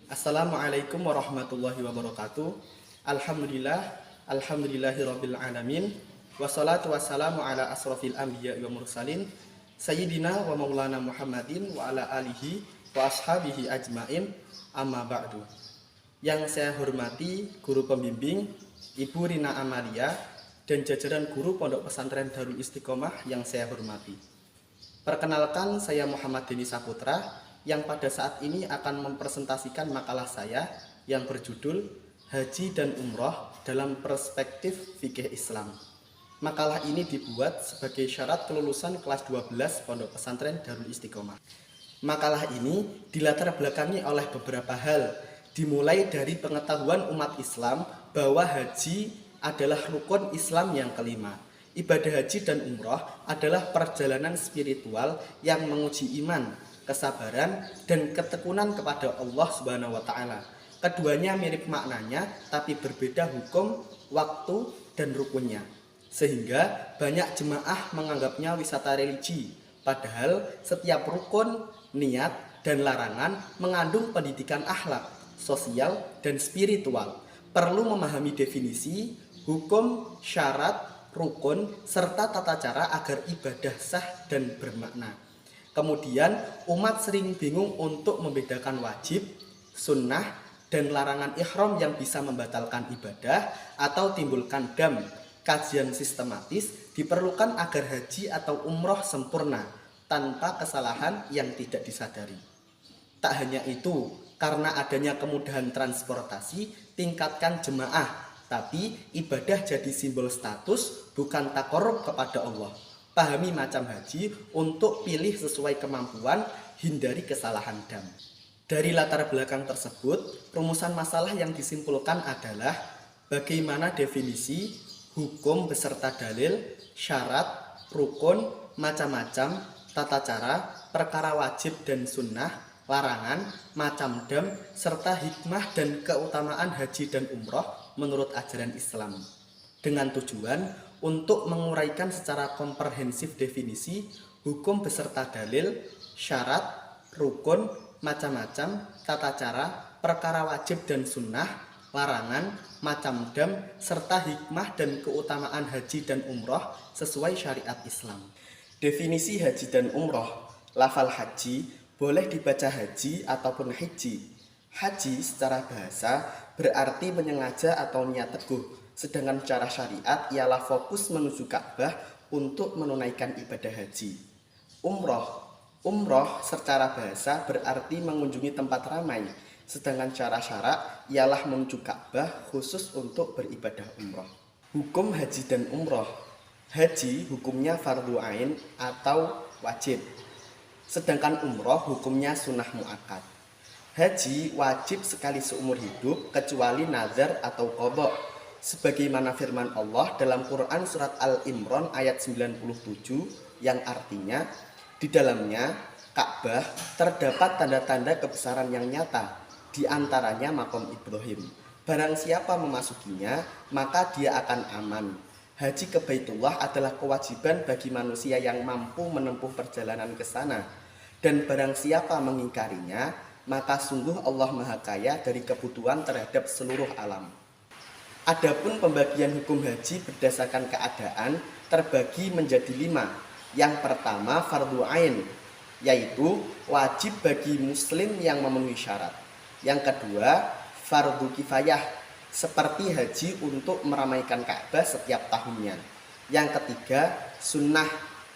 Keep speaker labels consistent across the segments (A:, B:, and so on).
A: Assalamualaikum warahmatullahi wabarakatuh. Alhamdulillahirabbil alamin. Wassalatu wassalamu ala asrofil anbiya wa mursalin sayyidina wa maulana Muhammadin wa ala alihi wa ashabihi ajmain. Amma ba'du. Yang saya hormati guru pembimbing Ibu Rina Amalia dan jajaran guru Pondok Pesantren Darul Istiqomah yang saya hormati. Perkenalkan, saya Muhammad Deni Saputra yang pada saat ini akan mempresentasikan makalah saya yang berjudul Haji dan Umroh dalam Perspektif Fikih Islam. Makalah ini dibuat sebagai syarat kelulusan kelas 12 Pondok Pesantren Darul Istiqomah. Makalah ini dilatar belakangi oleh beberapa hal, dimulai dari pengetahuan umat Islam bahwa haji adalah rukun Islam yang kelima. Ibadah haji dan umroh adalah perjalanan spiritual yang menguji iman, kesabaran, dan ketekunan kepada Allah Subhanahu wa Ta'ala. Keduanya mirip maknanya, tapi berbeda hukum, waktu, dan rukunnya. Sehingga banyak jemaah menganggapnya wisata religi, padahal setiap rukun, niat, dan larangan mengandung pendidikan akhlak, sosial, dan spiritual. Perlu memahami definisi, hukum, syarat, rukun, serta tata cara agar ibadah sah dan bermakna. Kemudian umat sering bingung untuk membedakan wajib, sunnah, dan larangan ihram yang bisa membatalkan ibadah atau timbulkan dam. Kajian sistematis diperlukan agar haji atau umroh sempurna tanpa kesalahan yang tidak disadari. Tak hanya itu, karena adanya kemudahan transportasi, tingkatkan jemaah, tapi ibadah jadi simbol status, bukan takorup kepada Allah. Pahami macam haji untuk pilih sesuai kemampuan, hindari kesalahan dam. Dari latar belakang tersebut, rumusan masalah yang disimpulkan adalah bagaimana definisi, hukum beserta dalil, syarat, rukun, macam-macam, tata cara, perkara wajib dan sunnah, larangan, macam dam, serta hikmah dan keutamaan haji dan umroh menurut ajaran Islam. Dengan tujuan untuk menguraikan secara komprehensif definisi, hukum beserta dalil, syarat, rukun, macam-macam, tata cara, perkara wajib dan sunnah, larangan, macam dam, serta hikmah dan keutamaan haji dan umroh sesuai syariat Islam. Definisi haji dan umroh. Lafal haji boleh dibaca haji ataupun hiji. Haji secara bahasa berarti menyengaja atau niat teguh. Sedangkan secara syariat ialah fokus menuju Ka'bah untuk menunaikan ibadah haji. Umroh secara bahasa berarti mengunjungi tempat ramai. Sedangkan secara syarak ialah menuju Ka'bah khusus untuk beribadah umroh. Hukum haji dan umroh. Haji hukumnya fardu ain atau wajib. Sedangkan umroh hukumnya sunnah muakkad. Haji wajib sekali seumur hidup kecuali nazar atau qadha. Sebagaimana firman Allah dalam Quran surat Al-Imran ayat 97 yang artinya di dalamnya Ka'bah terdapat tanda-tanda kebesaran yang nyata, di antaranya makam Ibrahim. Barang siapa memasukinya maka dia akan aman. Haji ke Baitullah adalah kewajiban bagi manusia yang mampu menempuh perjalanan ke sana, dan barang siapa mengingkarinya maka sungguh Allah Maha Kaya dari kebutuhan terhadap seluruh alam. Adapun pembagian hukum haji berdasarkan keadaan terbagi menjadi 5. Yang pertama fardu ain, yaitu wajib bagi muslim yang memenuhi syarat. Yang kedua fardu kifayah, seperti haji untuk meramaikan Ka'bah setiap tahunnya. Yang ketiga sunnah,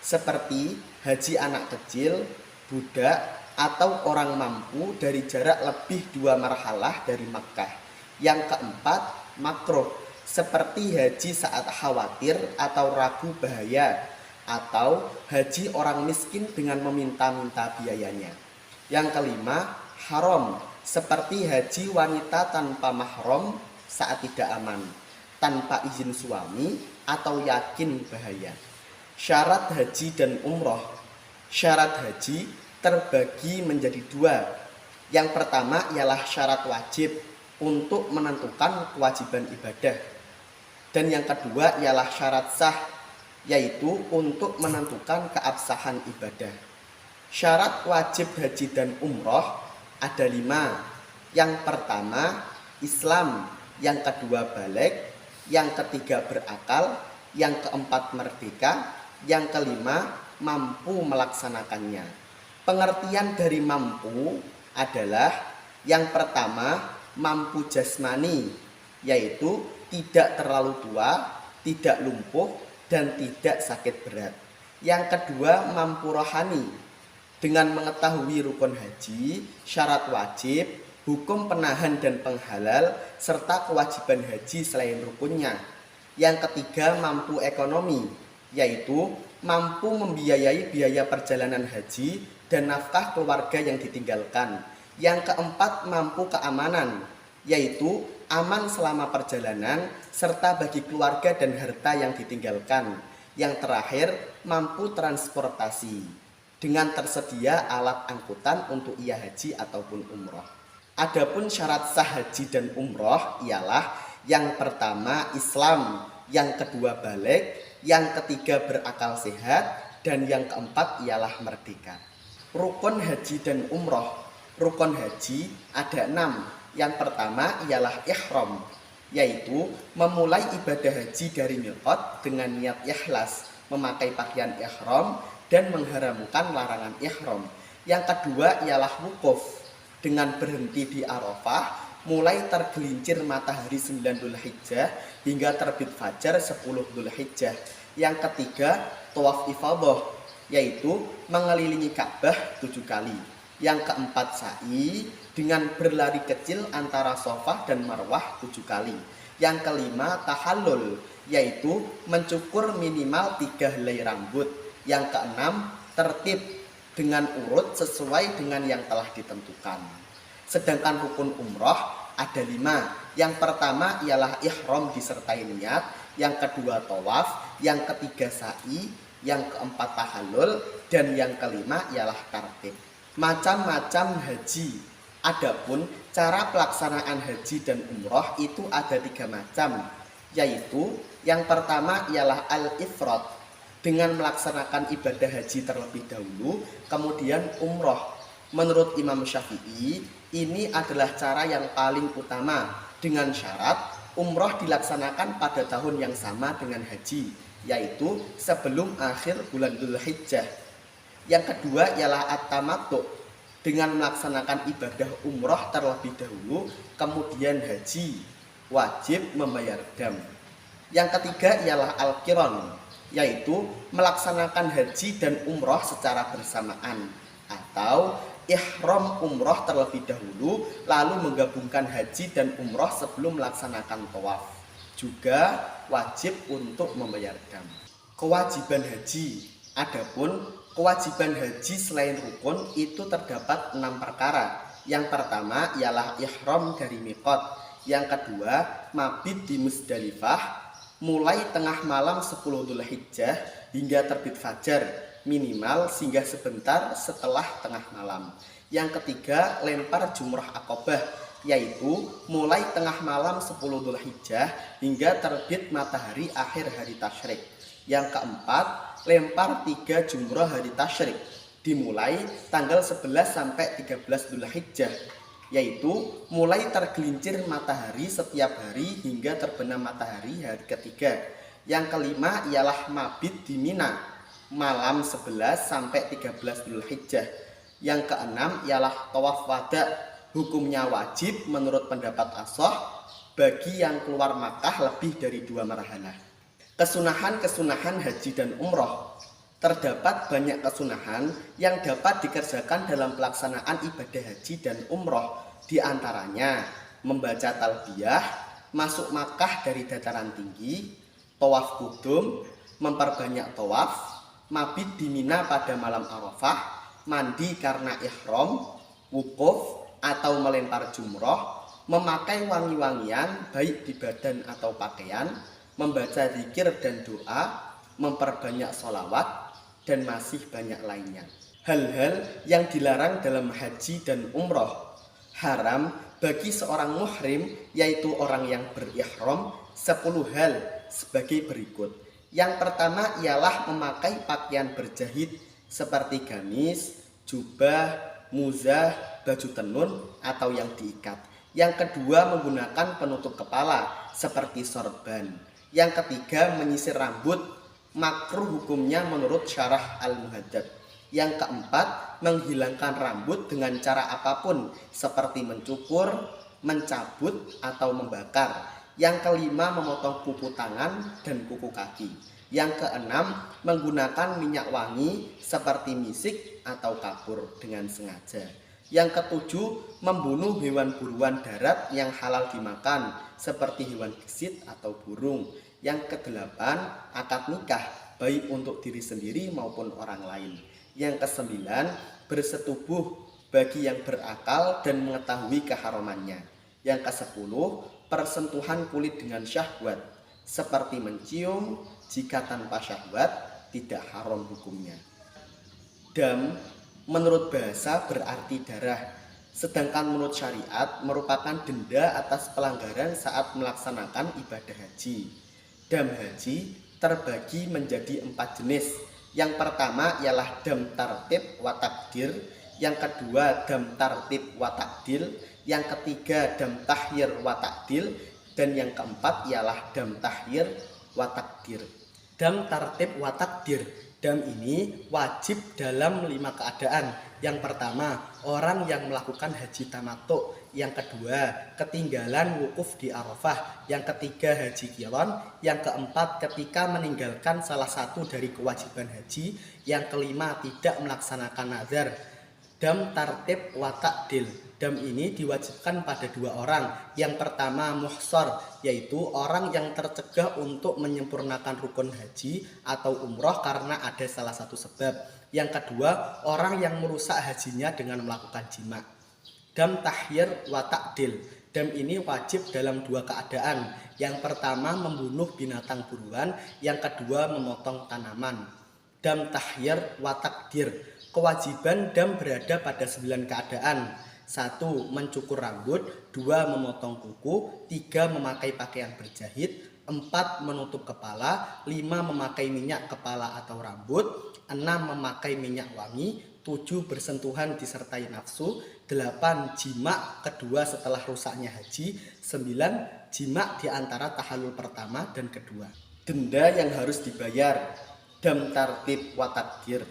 A: seperti haji anak kecil, budak, atau orang mampu dari jarak lebih 2 marhalah dari Makkah. Yang keempat makruh, seperti haji saat khawatir atau ragu bahaya, atau haji orang miskin dengan meminta-minta biayanya. Yang kelima haram, seperti haji wanita tanpa mahram saat tidak aman, tanpa izin suami atau yakin bahaya. Syarat haji dan umroh. Syarat haji terbagi menjadi 2. Yang pertama ialah syarat wajib untuk menentukan kewajiban ibadah. Dan yang kedua ialah syarat sah, yaitu untuk menentukan keabsahan ibadah. Syarat wajib haji dan umroh ada 5.
B: Yang pertama Islam, yang kedua balik, yang ketiga berakal, yang keempat merdeka, yang kelima mampu melaksanakannya. Pengertian dari mampu adalah yang pertama mampu jasmani, yaitu tidak terlalu tua, tidak lumpuh, dan tidak sakit berat. Yang kedua mampu rohani, dengan mengetahui rukun haji, syarat wajib, hukum penahan dan penghalal, serta kewajiban haji selain rukunnya. Yang ketiga mampu ekonomi, yaitu mampu membiayai biaya perjalanan haji dan nafkah keluarga yang ditinggalkan. Yang keempat mampu keamanan, yaitu aman selama perjalanan serta bagi keluarga dan harta yang ditinggalkan. Yang terakhir mampu transportasi, dengan tersedia alat angkutan untuk ia haji ataupun umroh. Adapun syarat sah haji dan umroh ialah yang pertama Islam, yang kedua balik, yang ketiga berakal sehat, dan yang keempat ialah merdeka. Rukun haji dan umroh. Rukun haji ada 6. Yang pertama ialah ihram, yaitu memulai ibadah haji dari miqat dengan niat ikhlas, memakai pakaian ihram dan mengharamkan larangan ihram. Yang kedua ialah wukuf, dengan berhenti di Arafah mulai tergelincir matahari 9 Dzulhijjah hingga terbit fajar 10 Dzulhijjah. Yang ketiga tawaf ifadah, yaitu mengelilingi Ka'bah 7 kali. Yang keempat sa'i, dengan berlari kecil antara Shofah dan Marwah 7 kali. Yang kelima tahallul, yaitu mencukur minimal 3 helai rambut. Yang keenam tertib dengan urut sesuai dengan yang telah ditentukan. Sedangkan rukun umroh ada 5. Yang pertama ialah ihram disertai niat, yang kedua tawaf, yang ketiga sa'i, yang keempat tahallul, dan yang kelima ialah tartib. Macam-macam haji. Adapun cara pelaksanaan haji dan umroh itu ada 3 macam, yaitu yang pertama ialah al-ifrad, dengan melaksanakan ibadah haji terlebih dahulu, kemudian umroh. Menurut Imam Syafi'i, ini adalah cara yang paling utama, dengan syarat umroh dilaksanakan pada tahun yang sama dengan haji, yaitu sebelum akhir bulan Dzulhijjah. Yang kedua ialah at-tamattu, dengan melaksanakan ibadah umroh terlebih dahulu, kemudian haji, wajib membayar dam. Yang ketiga ialah al-qiran, yaitu melaksanakan haji dan umroh secara bersamaan, atau ihram umroh terlebih dahulu lalu menggabungkan haji dan umroh sebelum melaksanakan tawaf. Juga wajib untuk membayar dam. Kewajiban haji. Adapun kewajiban haji selain rukun itu terdapat 6 perkara. Yang pertama ialah ihram dari miqat. Yang kedua mabit di Muzdalifah mulai tengah malam 10 Dzulhijjah hingga terbit fajar, minimal singgah sebentar setelah tengah malam. Yang ketiga lempar jumrah Aqabah, yaitu mulai tengah malam 10 Dzulhijjah hingga terbit matahari akhir hari tasyrik. Yang keempat lempar 3 jumrah hari tasyrik, dimulai tanggal 11 sampai 13 Dzulhijjah, yaitu mulai tergelincir matahari setiap hari hingga terbenam matahari hari ketiga. Yang kelima ialah mabit di Mina, malam 11 sampai 13 Dzulhijjah. Yang keenam ialah tawaf wada, hukumnya wajib menurut pendapat ashah bagi yang keluar Makkah lebih dari 2 marhalah. Kesunahan-kesunahan haji dan umroh. Terdapat banyak kesunahan yang dapat dikerjakan dalam pelaksanaan ibadah haji dan umroh. Di antaranya membaca talbiyah, masuk Makkah dari dataran tinggi, tawaf kudum, memperbanyak tawaf, mabit di Mina pada malam Arafah, mandi karena ihram, wukuf atau melempar jumroh, memakai wangi-wangian baik di badan atau pakaian, membaca zikir dan doa, memperbanyak sholawat, dan masih banyak lainnya. Hal-hal yang dilarang dalam haji dan umroh. Haram bagi seorang muhrim, yaitu orang yang berihram, 10 hal sebagai berikut. Yang pertama ialah memakai pakaian berjahit seperti gamis, jubah, muzah, baju tenun atau yang diikat. Yang kedua, menggunakan penutup kepala seperti sorban. Yang ketiga, menyisir rambut, makruh hukumnya menurut Syarah Al-Muhaddab. Yang keempat, menghilangkan rambut dengan cara apapun seperti mencukur, mencabut, atau membakar. Yang kelima, memotong kuku tangan dan kuku kaki. Yang keenam, menggunakan minyak wangi seperti misik atau kapur dengan sengaja. Yang ketujuh, membunuh hewan buruan darat yang halal dimakan seperti hewan gesit atau burung. Yang kedelapan, akad nikah baik untuk diri sendiri maupun orang lain. Yang kesembilan, bersetubuh bagi yang berakal dan mengetahui keharamannya. Yang kesepuluh, persentuhan kulit dengan syahwat seperti mencium, jika tanpa syahwat tidak haram hukumnya. Dam menurut bahasa berarti darah, sedangkan menurut syariat merupakan denda atas pelanggaran saat melaksanakan ibadah haji. Dam haji terbagi menjadi 4 jenis. Yang pertama ialah dam tartib wa takdir, yang kedua dam tartib wa takdil, yang ketiga dam tahyir wa takdil, dan yang keempat ialah dam tahyir wa takdir.
A: Dam tartib wa takdir. Dam ini wajib dalam 5 keadaan. Yang pertama, orang yang melakukan haji tamattu. Yang kedua, ketinggalan wukuf di Arafah. Yang ketiga, haji qiran. Yang keempat, ketika meninggalkan salah satu dari kewajiban haji. Yang kelima, tidak melaksanakan nazar. Dam tartib wa takdil. Dam ini diwajibkan pada 2 orang. Yang pertama muhsor, yaitu orang yang tercegah untuk menyempurnakan rukun haji atau umroh karena ada salah satu sebab. Yang kedua, orang yang merusak hajinya dengan melakukan jima. Dam tahyir wa takdil. Dam ini wajib dalam 2 keadaan. Yang pertama membunuh binatang buruan, yang kedua memotong tanaman. Dam tahyir wa takdir. Kewajiban dam berada pada 9 keadaan. 1. Mencukur rambut. 2. Memotong kuku. 3. Memakai pakaian berjahit. 4. Menutup kepala. 5. Memakai minyak kepala atau rambut. 6. Memakai minyak wangi. 7. Bersentuhan disertai nafsu. 8. Jima kedua setelah rusaknya haji. 9. Jima di antara tahallul pertama dan kedua.
B: Denda yang harus dibayar. Dam tartib wa takdir.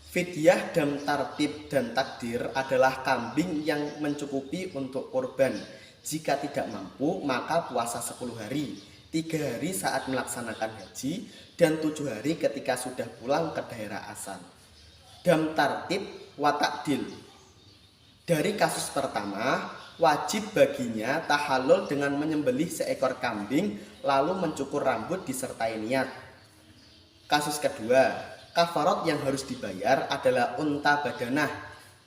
B: Fidyah dam tartib dan takdir adalah kambing yang mencukupi untuk kurban. Jika tidak mampu, maka puasa 10 hari, 3 hari saat melaksanakan haji, dan 7 hari ketika sudah pulang ke daerah asal. Dam tartib wa takdil. Dari kasus pertama, wajib baginya tahallul dengan menyembelih seekor kambing lalu mencukur rambut disertai niat. Kasus kedua, kafarat yang harus dibayar adalah unta badanah,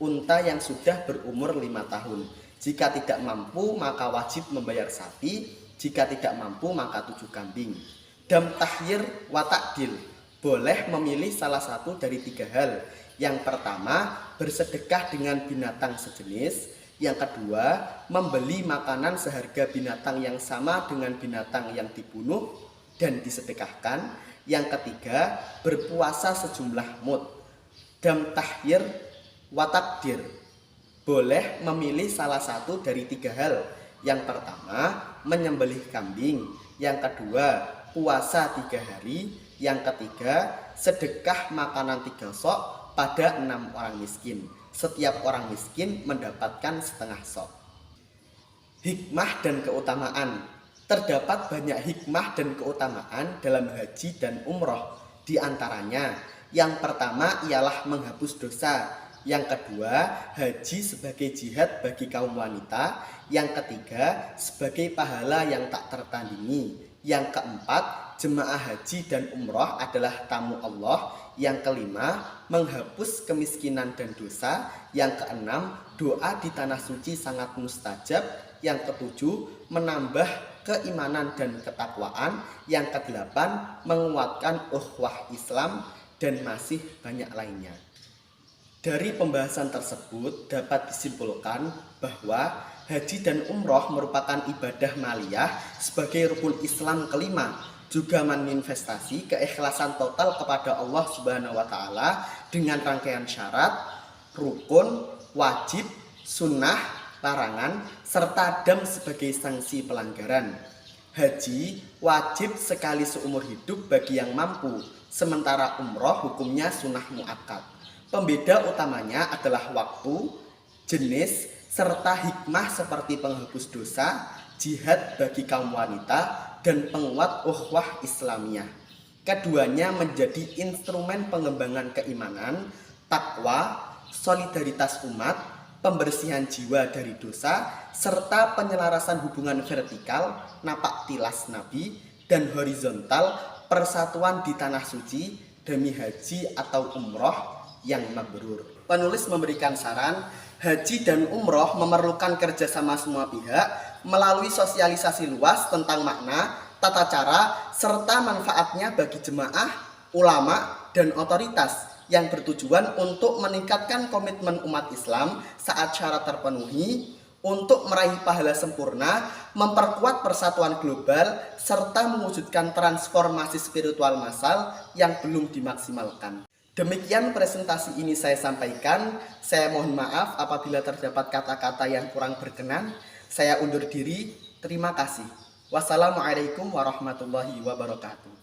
B: unta yang sudah berumur 5 tahun. Jika tidak mampu maka wajib membayar sapi, jika tidak mampu maka 7 kambing. Dam tahyir wa takdil, boleh memilih salah satu dari 3 hal. Yang pertama, bersedekah dengan binatang sejenis. Yang kedua, membeli makanan seharga binatang yang sama dengan binatang yang dibunuh dan disedekahkan. Yang ketiga, berpuasa sejumlah mud. Dam tahyir wa takdir, boleh memilih salah satu dari 3 hal. Yang pertama, menyembelih kambing. Yang kedua, puasa 3 hari. Yang ketiga, sedekah makanan 3 sok pada 6 orang miskin. Setiap orang miskin mendapatkan setengah sok. Hikmah dan keutamaan. Terdapat banyak hikmah dan keutamaan dalam haji dan umroh. Di antaranya, yang pertama ialah menghapus dosa. Yang kedua, haji sebagai jihad bagi kaum wanita. Yang ketiga, sebagai pahala yang tak tertandingi. Yang keempat, jemaah haji dan umroh adalah tamu Allah. Yang kelima, menghapus kemiskinan dan dosa. Yang keenam, doa di tanah suci sangat mustajab. Yang ketujuh, menambah keimanan dan ketakwaan. Yang kedelapan, menguatkan ukhuwah Islam, dan masih banyak lainnya. Dari pembahasan tersebut dapat disimpulkan bahwa haji dan umroh merupakan ibadah maliyah sebagai rukun Islam kelima, juga manifestasi keikhlasan total kepada Allah Subhanahu wa taala dengan rangkaian syarat, rukun, wajib, sunnah, larangan, serta dam sebagai sanksi pelanggaran. Haji wajib sekali seumur hidup bagi yang mampu, sementara umroh hukumnya sunnah muakkad. Pembeda utamanya adalah waktu, jenis, serta hikmah seperti penghapus dosa, jihad bagi kaum wanita, dan penguat ukhuwah Islamiyah. Keduanya menjadi instrumen pengembangan keimanan, takwa, solidaritas umat, pembersihan jiwa dari dosa, serta penyelarasan hubungan vertikal, napak tilas Nabi, dan horizontal, persatuan di tanah suci demi haji atau umroh yang mabrur. Penulis memberikan saran, haji dan umroh memerlukan kerjasama semua pihak melalui sosialisasi luas tentang makna, tata cara, serta manfaatnya bagi jemaah, ulama, dan otoritas yang bertujuan untuk meningkatkan komitmen umat Islam saat syarat terpenuhi, untuk meraih pahala sempurna, memperkuat persatuan global, serta mewujudkan transformasi spiritual massal yang belum dimaksimalkan. Demikian presentasi ini saya sampaikan. Saya mohon maaf apabila terdapat kata-kata yang kurang berkenan. Saya undur diri. Terima kasih. Wassalamualaikum warahmatullahi wabarakatuh.